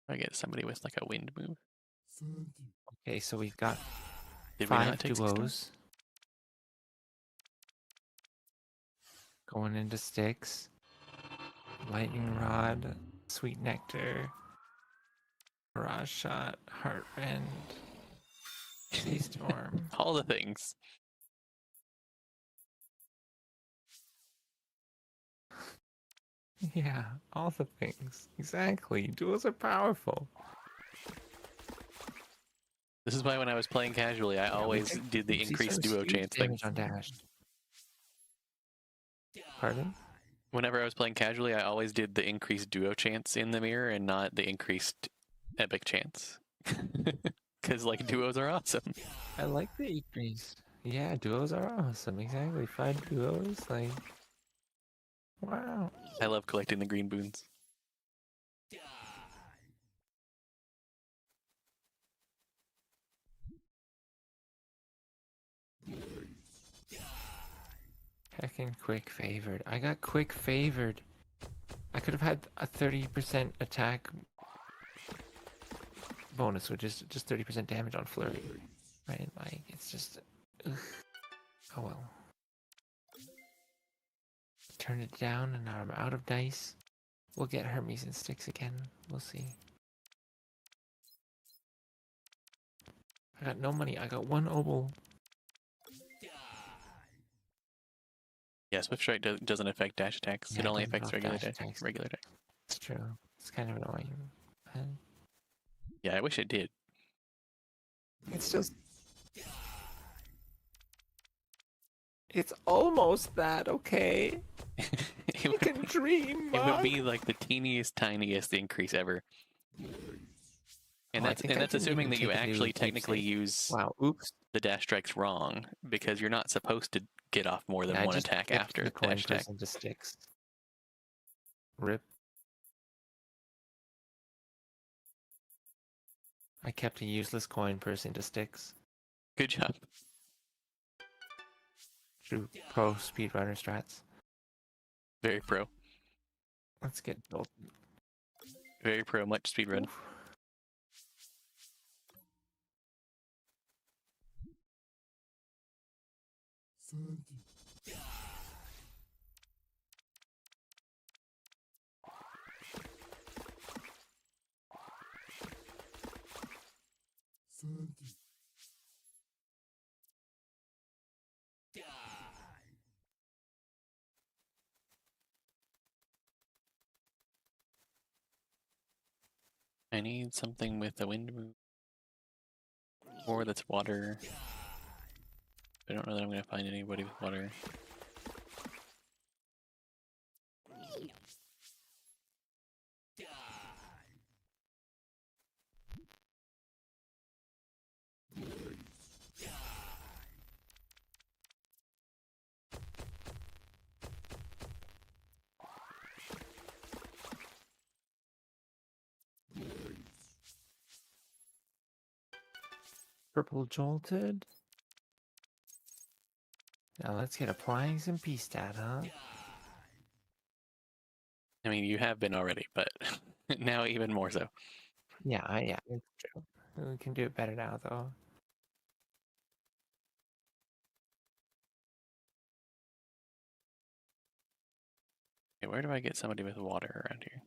I get somebody with like a wind move. Okay, so we've got Did we not 5 take 6 turns? duos going into sticks. Lightning Rod, Sweet Nectar, Barrage Shot, Heartrend, Sea Storm. All the things. Yeah, all the things. Exactly. Duos are powerful. This is why when I was playing casually, I always did the increased duo chance thing. Damage on dash. Pardon? Whenever I was playing casually, I always did the increased duo chance in the mirror and not the increased epic chance. Because, like, duos are awesome. I like the increase. Yeah, duos are awesome. Exactly. 5 duos, like... Wow. I love collecting the green boons. Heckin' quick favored. I got quick favored. I could have had a 30% attack bonus, which is just 30% damage on flurry. Right? Like, it's just... Ugh. Oh well. Turn it down, and now I'm out of dice. We'll get Hermes and sticks again. We'll see. I got no money. I got 1 obol. Yeah, Swift Strike doesn't affect dash attacks. Yeah, it only doesn't affects buff regular dash attacks. regular attacks. It's true. It's kind of annoying. And Yeah, I wish it did. it's just... It's almost that, okay? You can dream, It would Mark. be like the tiniest increase ever. And that's assuming that you actually technically use the dash strikes wrong, because you're not supposed to get off more than one attack after the coin dash attack. person to sticks. Rip. I kept a useless coin person to sticks. Good job. True pro speedrunner strats. Very pro. Let's get built. Very pro, much speedrun. Oof. I need something with a wind move. Or that's water. I don't know that I'm going to find anybody with water. Purple jolted. Now let's get applying some P-stat, huh? I mean, you have been already, but now even more so. Yeah, it's true. We can do it better now, though. Okay, where do I get somebody with water around here?